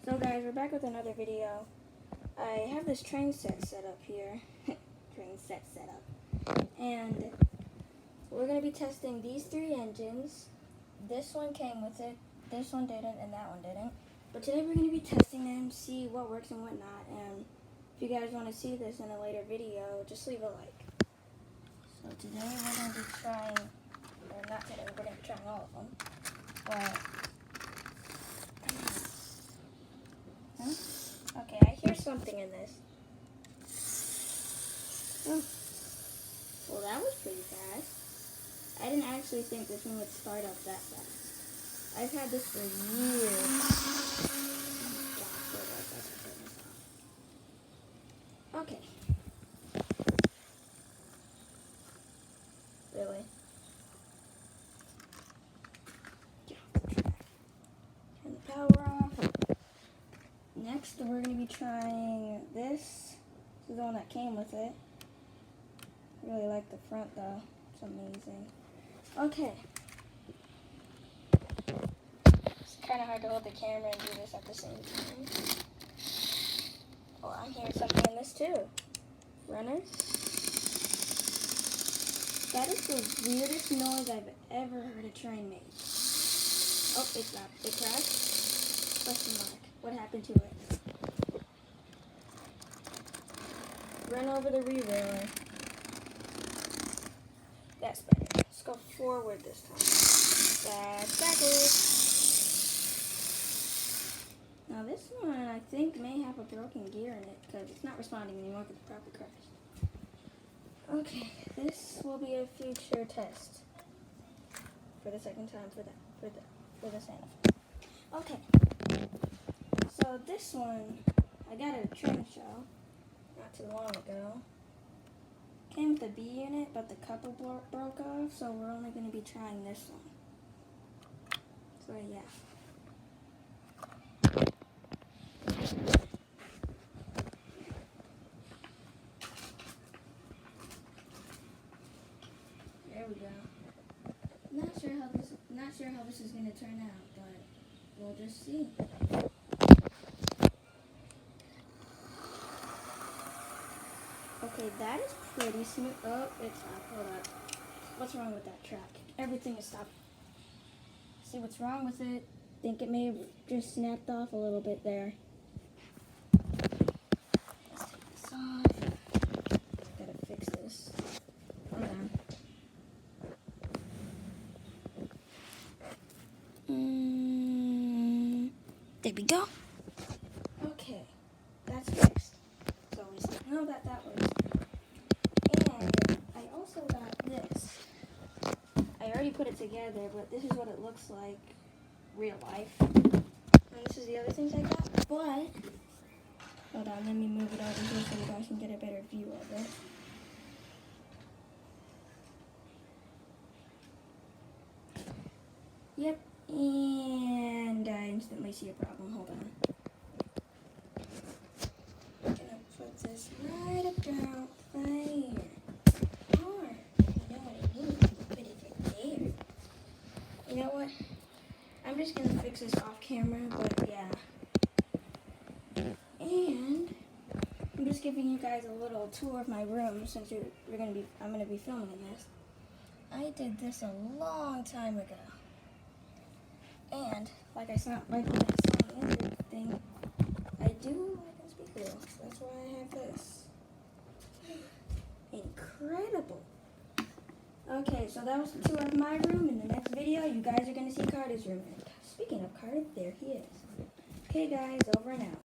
So guys, we're back with another video. I have this train set up here. Train set up. And we're going to be testing these three engines. This one came with it, this one didn't, and that one didn't. But today we're going to be testing them, see what works and what not. And if you guys want to see this in a later video, just leave a like. So today we're going to be trying, or not today, we're going to be trying all of them. But okay, I hear something in this. Oh. Well, that was pretty fast. I didn't actually think this one would start up that fast. I've had this for years. Okay. Really? Turn the power off. Next, we're going to be trying this. This is the one that came with it. I really like the front, though. It's amazing. Okay. It's kind of hard to hold the camera and do this at the same time. Oh, I'm hearing something in this, too. Runners. That is the weirdest noise I've ever heard a train make. Oh, it stopped. It crashed? Question mark. What happened to it? Run over the re-railer. That's better. Let's go forward this time. That's backwards. Now this one I think may have a broken gear in it because it's not responding anymore because it probably crashed. Okay, this will be a future test. For the second time for the Santa Fe. Okay. So this one, I got at a train show not too long ago. Came with a B unit, but the couple broke off, so we're only going to be trying this one. So yeah. There we go. Not sure how this is going to turn out, but we'll just see. Okay, that is pretty smooth. Oh, it stopped. Hold up. What's wrong with that track? Everything is stopped. See what's wrong with it? Think it may have just snapped off a little bit there. Let's take this off. Gotta fix this. Hold on. There we go. Okay, that's fixed. So we know that works. And I also got this. I already put it together, but this is what it looks like real life. And this is the other things I got. But hold on, let me move it over here so you guys can get a better view of it. Yep, and I instantly see a problem. Hold on. I'm gonna put this right about there. Or, you know what I mean? Put it right there. You know what? I'm just gonna fix this off camera, but yeah. And I'm just giving you guys a little tour of my room since I'm gonna be filming this. I did this a long time ago. And like I saw when I saw the other thing, I do like a speaker wheel. That's why I have this. Incredible. Okay, so that was the tour of my room. In the next video, you guys are going to see Carter's room. And speaking of Carter, there he is. Okay, guys, over and out.